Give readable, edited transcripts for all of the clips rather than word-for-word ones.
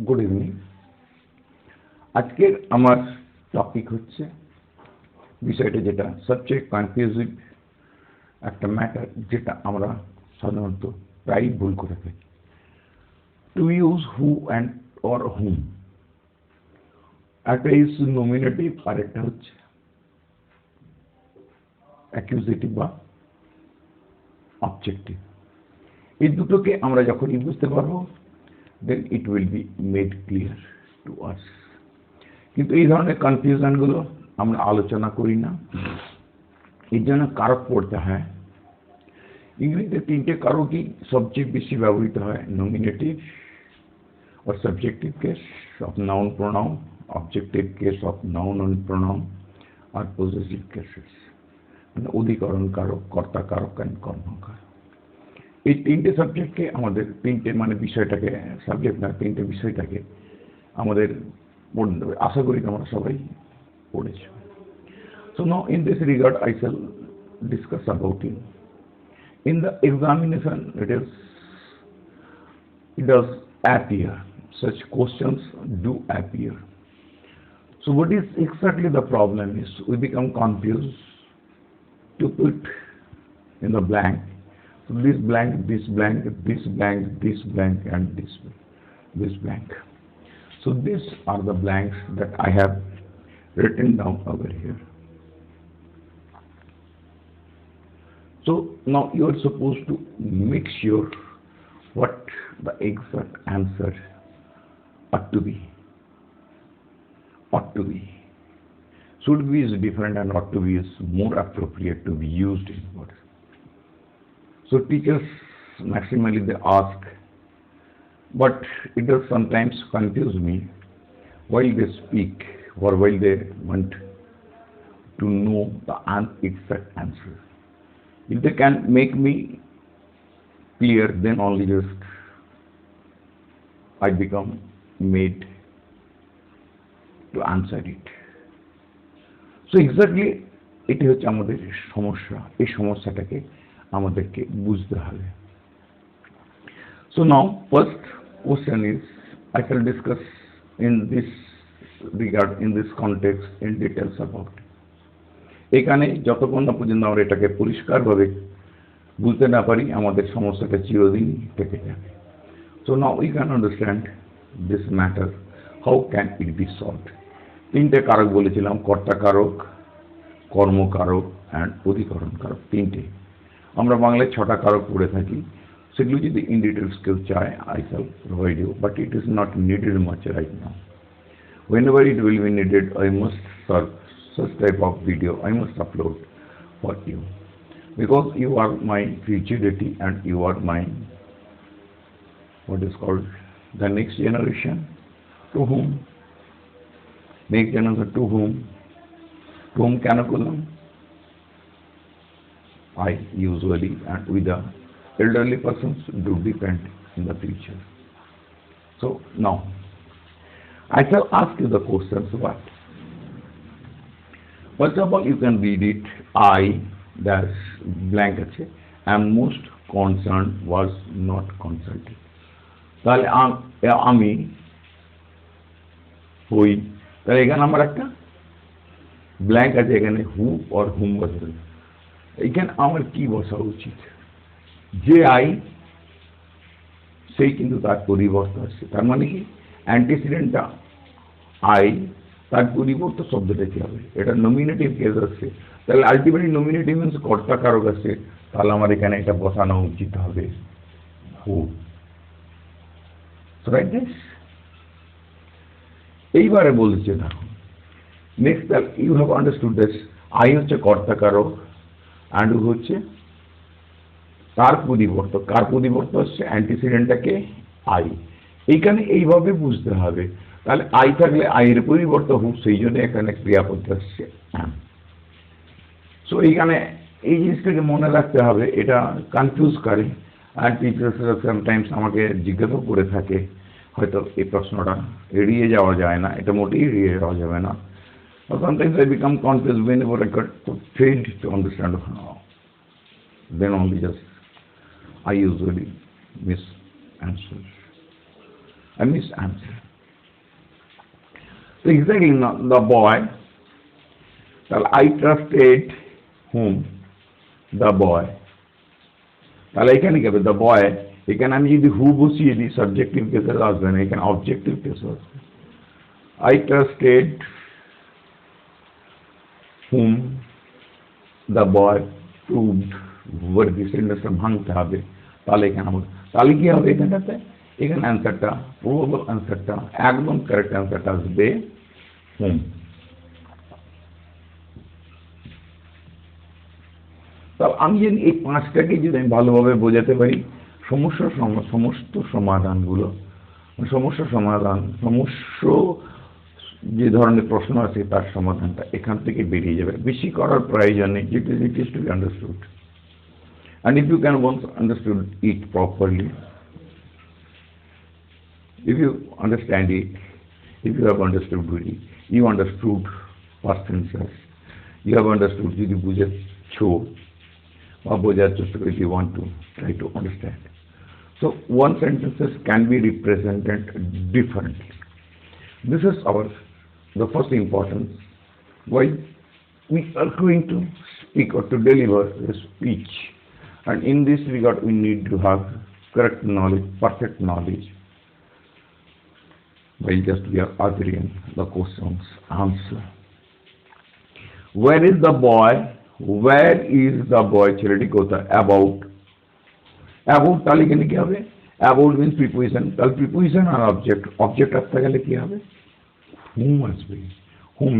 Good evening. আজকের আমার topic হচ্ছে বিষয়টা যেটা সবচেয়ে কনফিউজিং একটা ম্যাটার, যেটা আমরা সাধারণত প্রায়ই ভুল করে থাকি। To use who and or hmm, একটা ইউজ নমিনেটিভ আর একটা হচ্ছে অ্যাকিউজেটিভ বা অবজেক্টিভ। এই দুটোকে আমরা যখনই বুঝতে পারবো, then it will be made clear to us. কিন্তু এই ধরনের কনফিউশনগুলো আমরা আলোচনা করি না, এর জন্য কারক পড়তে হয়। ইংরেজিতে তিনটে কারকই সবচেয়ে বেশি ব্যবহৃত হয়: nominative or subjective case of noun pronoun, objective case of noun and pronoun, আর possessive cases মানে অধিকরণ কারক, কর্তা কারক and কর্মকারক। এই তিনটে সাবজেক্টকে আমাদের বিষয়টাকে সাবজেক্ট না, তিনটে বিষয়টাকে আমাদের পড়তে হবে। আশা করি তোমরা সবাই পড়েছ। So now in this regard I shall discuss about it. In the examination it does appear, such questions do appear. So what is exactly the problem is we become confused to put in the blank. So this blank, this blank, this blank, this blank and this blank. So these are the blanks that I have written down over here. So now you are supposed to make sure what the exact answer ought to be. Should be is different and ought to be is more appropriate to be used in words. So teachers maximally they ask, but it does sometimes confuse me while they speak or while they want to know the exact answer. If they can make me clear, then only just I become made to answer it. So exactly এটি হচ্ছে আমাদের সমস্যা। এই সমস্যাটাকে আমাদেরকে বুঝতে হবে। So now first question is, I shall discuss in this regard, in this context, in details about it. এখানে যতক্ষণ না পর্যন্ত আমরা এটাকে পরিষ্কারভাবে বুঝতে না পারি, আমাদের সমস্যাটা চিরদিন থেকে যাবে। So now we can understand this matter, how can it be solved? তিনটে কারক বলেছিলাম: কর্তা কারক, কর্মকারক and অধিকরণ কারক। তিনটে আমরা বাংলায় 6টা কারক পড়ে থাকি। সেগুলো যদি ইন ডিটেলস কেউ চায়, I shall provide you, but it is not needed much right now. Whenever it will be needed, I must search such type of video, I must upload for you, because you are my futurity and you are my what is called the next generation, to whom কেন করলাম? I usually and with the elderly persons do depend in the future. So now I shall ask you the questions. What? First of all, you can read it. I dash blank আছে, am most concerned was not consulted. তাহলে আমি হই, তাহলে এখানে আমার একটা blank আছে, এখানে হু অর হুম বসাবে। এখানে আমার কি বসা উচিত? যে আই সেই কিন্তু তার পরিবর্তে আসছে। তার মানে কি অ্যান্টিসিডেন্টটা আই, তার পরিবর্তে শব্দটা কি হবে? এটা নমিনেটিভ কেস আসছে, তাহলে আলটিমেটলি নমিনেটিভ মিনস কর্তা কারক আসছে, তাহলে আমার এখানে এটা বসানো উচিত হবে হু। Right this? এইবারে বলছে দেখো, next you have understood this. I হচ্ছে কর্তা কারক অ্যান্ড হচ্ছে তার পরিবর্ত। কার পরিবর্ত হচ্ছে? অ্যান্টিসিডেন্টটাকে আই। এইখানে এইভাবে বুঝতে হবে। তাহলে আই থাকলে আইয়ের পরিবর্তন হু, সেই জন্য এখানে ক্রিয়াপদ আসছে অ্যাম। সো এইখানে এই জিনিসটাকে মনে রাখতে হবে, এটা কনফিউজ করে। আর টিচার্সরা সামটাইমস আমাকে জিজ্ঞাসা করে থাকে, হয়তো এই প্রশ্নটা এড়িয়ে যাওয়া যায় না, এটা মোটেই এড়িয়ে যাওয়া যাবে না। Sometimes I become confused whenever I failed to understand how. Then only just I usually miss answer. So exactly now, the boy, তাহলে I trusted whom? The boy. তাহলে এখানে কি হবে? The boy, এখানে আমি যদি who বসিয়ে দিই সাবজেক্টিভ কেসে আসবে না, এখানে অবজেক্টিভ কেসে আসবে। I trusted whom the boy proved worthy, সেন্টেন্সটা ভাঙতে হবে। তাহলে এখানে তাহলে কি হবে এখানটাতে? এখানে অ্যান্সারটা, প্রবাবল অ্যান্সারটা, একদম কারেক্ট অ্যান্সারটা আসবে whom। তাহলে আমি যদি এই পাঁচটাকে যদি আমি ভালোভাবে বোঝাতে পারি, সমস্ত সমাধানগুলো, সমস্ত যে ধরনের প্রশ্ন আছে তার সমাধানটা এখান থেকে বেরিয়ে যাবে। বেশি করার প্রয়োজন নেই, it is to be understood. And if you can once understood it properly, if you understand it, if you have understood it, you understood past tenses, you have understood যদি বুঝেছো বা বোঝার চেষ্টা if you want to try to understand. So one sentences can be represented differently. This is the first importance why we are going to speak or to deliver a speech. And in this regard we need to have correct knowledge, perfect knowledge, while just we are answering the questions answer. Where is the boy? Where is the boy? ছেলেটি কোথায়? About তাহলে এখানে কি হবে? About means preposition, তাহলে preposition আর object আসতে গেলে কি হবে? Whom আসবে, whom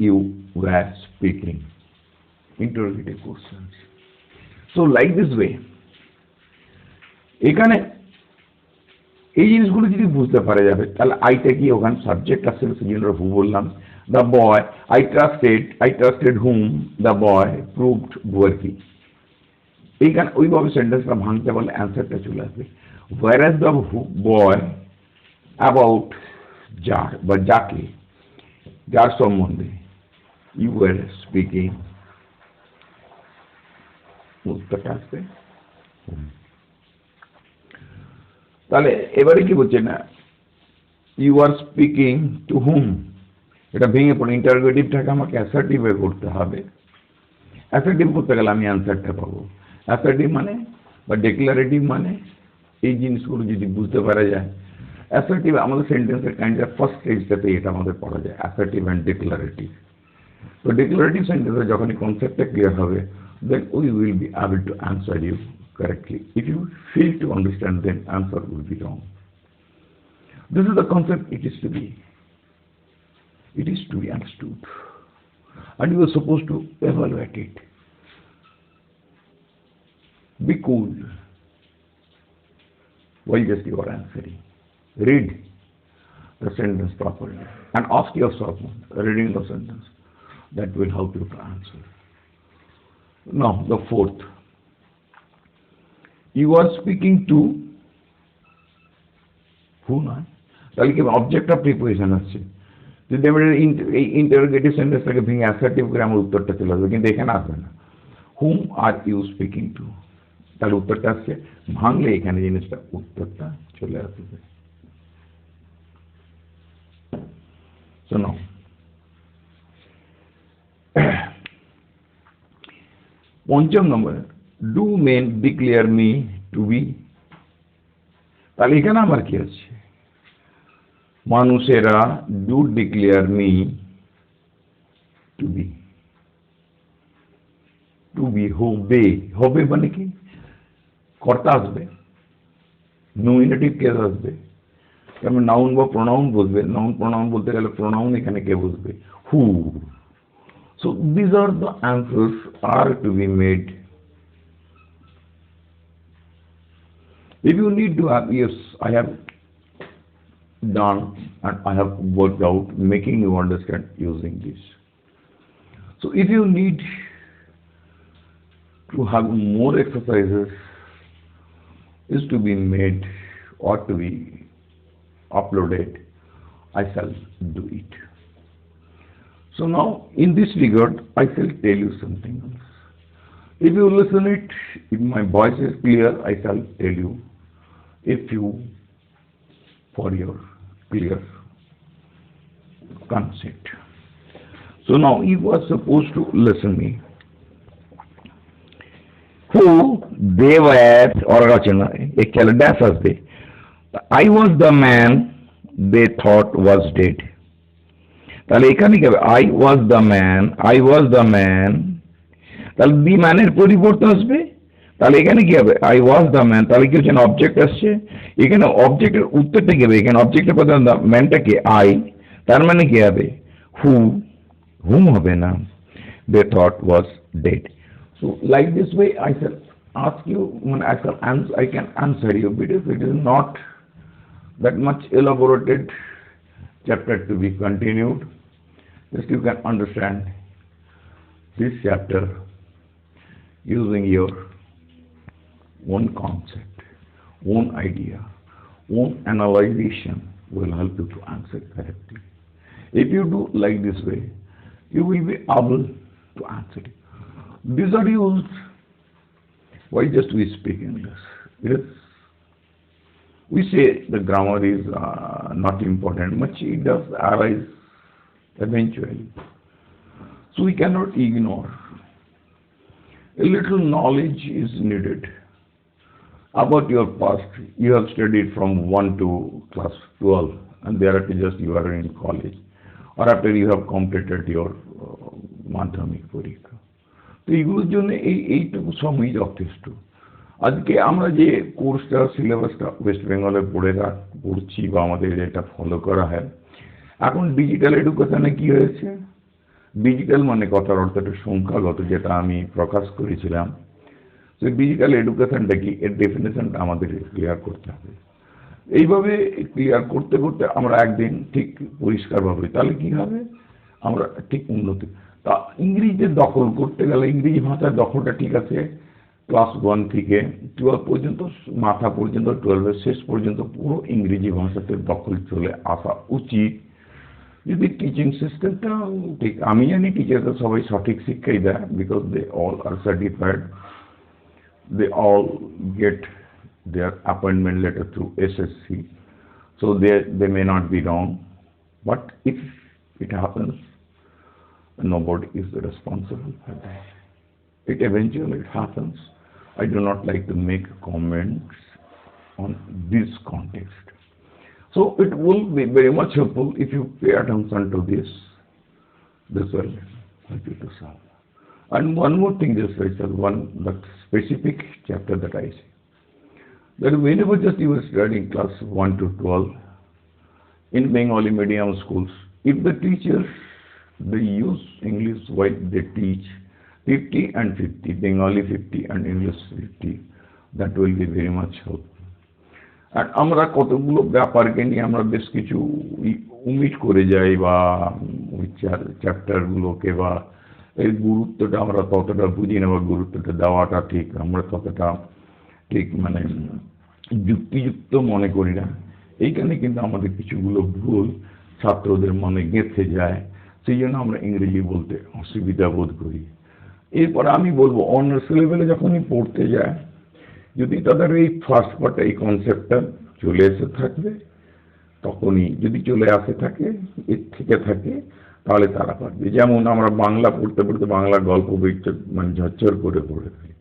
you were speaking, interrogative questions. So like this way, এখানে এই জিনিসগুলো যদি বুঝতে পারা যাবে তাহলে আইটা কি ওখানে সাবজেক্ট আসছে, সেজন্য হু বললাম। The boy, I trusted whom the boy proved worthy। এইখানে ওইভাবে সেন্টেন্সটা ভাঙতে পারলে অ্যান্সারটা চলে আসবে। whereas the boy, about যার বা যাকে, যার সম্বন্ধে you were speaking, উত্তরটা আসবে তাহলে এবারে কি বলছে না, ইউ আর স্পিকিং টু হুম, এটা ভেঙে পড়ে ইন্টারোগেটিভটাকে আমাকে অ্যাসার্টিভে করতে হবে। অ্যাসার্টিভ করতে গেলে আমি অ্যান্সারটা পাবো। অ্যাসার্টিভ মানে বা ডিক্লারেটিভ মানে এই জিনিসগুলো যদি বুঝতে পারা যায়, অ্যাসার্টিভ আমাদের সেন্টেন্সের কাইন্ডের ফার্স্ট স্টেজটাতে এটা আমাদের পড়া যায়, অ্যাসার্টিভ অ্যান্ড ডিক্লারেটিভ। তো ডিক্লারেটিভ সেন্টেন্সে যখনই কনসেপ্টটা ক্লিয়ার হবে, then we will be able to answer you correctly. If you fail to understand, then answer will be wrong. This is the concept. It is to be understood, and you are supposed to evaluate it. Be cool while just you are answering. Read the sentence properly and ask yourself reading the sentence. That will help you to answer. Now the fourth, you are speaking to who না, তাহলে কি object of preposition আসছে। যদি আমি এই interrogative সেন্টেন্সটাকে ভেঙে assertive করে আমার উত্তরটা চলে আসবে, কিন্তু এখানে আসবে না। হুম আর ইউ স্পিকিং টু, তাহলে উত্তরটা আসছে, ভাঙলে এখানে জিনিসটা উত্তরটা চলে আসবে। So now পঞ্চম নম্বরে, do men declare me to be, তাহলে এখানে আমার কি আছে, মানুষেরা do declare me to be. To be হবে, হবে মানে কি কর্তা আসবে, নমিনেটিভ কেস আসবে, তারপর নাউন বা প্রোনাউন বসবে। নাউন প্রোনাউন বলতে গেলে প্রোনাউন এখানে কে বসবে, হু। So these are the answers are to be made. If you need to have, yes, I have done and I have worked out making you understand using this. So if you need to have more exercises is to be made or to be uploaded, I shall do it. So now in this regard I shall tell you something else. If you listen it, if my voice is clear, I shall tell you. a few for your clear concept. So now you are supposed to listen me. Who they were or dash asbe. I was the man they thought was dead. তাহলে এখানে কি হবে? I was the man, তাহলে দি ম্যানের পরিবর্তে আসবে, তাহলে এখানে কি হবে? I was the man, তাহলে কি হচ্ছে? অবজেক্ট আসছে, এখানে অবজেক্টের উত্তরটা কি হবে? এখানে অবজেক্টের প্রধান ম্যানটা কি? I, তার মানে কি হবে? হুম হবে না, they thought was dead. So like this way I shall ask you, I can answer you, because it is not that much elaborated chapter to be continued. Just you can understand this chapter using your own concept, own idea, own analyzation will help you to answer correctly. If you do like this way, you will be able to answer it. These are used. Why just we speak English? Yes, we say the grammar is not important, much it does arise eventually. So we cannot ignore. A little knowledge is needed about your past. You have studied from 1 to class 12, and thereafter just you are in college, or after you have completed your মাধ্যমিক পরীক্ষা। তো এগুলোর জন্য এইটুকু সময় যথেষ্ট। আজকে আমরা যে কোর্সটা সিলেবাসটা ওয়েস্ট বেঙ্গলে পড়ছি বা আমাদের এটা ফলো করা হয়, এখন ডিজিটাল এডুকেশনে কি হয়েছে? ডিজিটাল মানে কথার অর্থটা সংখ্যাগত, যেটা আমি প্রকাশ করেছিলাম। সেই ডিজিটাল এডুকেশনটা কি, এর ডেফিনেশনটা আমাদের ক্লিয়ার করতে হবে। এইভাবে ক্লিয়ার করতে করতে আমরা একদিন ঠিক পরিষ্কারভাবে, তাহলে কি হবে? আমরা ঠিক উন্নতি। তা ইংরেজিতে দখল করতে গেলে ইংরেজি ভাষার দখলটা ঠিক আছে ক্লাস 1 থেকে 12 পর্যন্ত, মাথা পর্যন্ত, 12-এর শেষ পর্যন্ত পুরো ইংরেজি ভাষাতে দখল চলে আসা উচিত। যদি টিচিং সিস্টেমটা ঠিক, আমি জানি টিচাররা সবাই সঠিক শিক্ষাই দেয়, because they all are certified, they all get their appointment letter through SSC, so they may not be wrong, but if it happens, nobody is responsible for that. It eventually happens. I do not like to make comments on this context. So it will be very much helpful if you pay attention to this. This will help you to solve. And one more thing, just that specific chapter that I say, that whenever just you are studying class 1 to 12 in Bengali medium schools, if the teachers, they use English while they teach 50 and 50, Bengali 50 and English 50, that will be very much helpful. আর আমরা কতগুলো ব্যাপারকে নিয়ে আমরা বেশ কিছু উমিট করে যাই, বা ওই চ্যাপ্টারগুলোকে বা এর গুরুত্বটা আমরা ততটা বুঝি না, বা গুরুত্বটা দেওয়াটা ঠিক আমরা ততটা ঠিক মানে যুক্তিযুক্ত মনে করি না। এইখানে কিন্তু আমাদের কিছুগুলো ভুল ছাত্রদের মনে গেঁথে যায়, সেই জন্য আমরা ইংরেজি বলতে অসুবিধা বোধ করি। এরপরে আমি বলবো অনার্স লেভেলে যখনই পড়তে যায়, যদি তাদের এই ফার্স্ট পার্ট, এই কনসেপ্টটা চলে এসে থাকবে, তখনই যদি চলে আসে থাকে, এর থেকে থাকে, তাহলে তারা পারবে। যেমন আমরা বাংলা পড়তে পড়তে বাংলা গল্প বই মানে ঝরঝর করে পড়ে থাকি,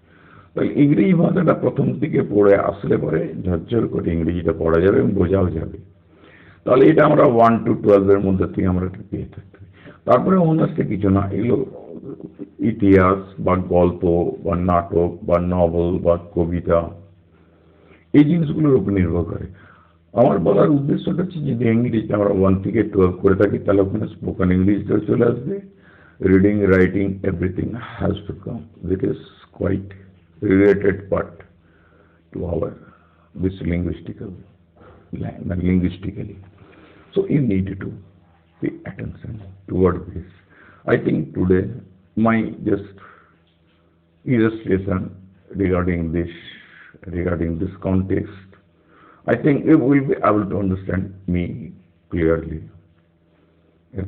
তাহলে ইংরেজি ভাষাটা প্রথম থেকে পড়ে আসলে পরে ঝরঝর করে ইংরেজিটা পড়া যাবে এবং বোঝাও যাবে। তাহলে এটা আমরা 1 to 12-এর মধ্যে থেকে আমরা পেয়ে থাকতে। তারপরে অনার্সে কিছু না, এগুলো ইতিহাস বা গল্প বা নাটক বা নভেল বা কবিতা, এই জিনিসগুলোর উপর নির্ভর করে। আমার বলার উদ্দেশ্যটা হচ্ছে, যদি ইংলিশ আমরা 1 থেকে 12 করে থাকি, তাহলে ওখানে স্পোকেন ইংলিশটাও চলে আসবে, reading, writing, everything has to come, that is quite related part to our this linguistically. So you need to pay attention toward this. I think today my just illustration regarding this context, I think you will be able to understand me clearly. If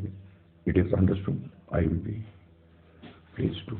it is understood, I will be pleased to.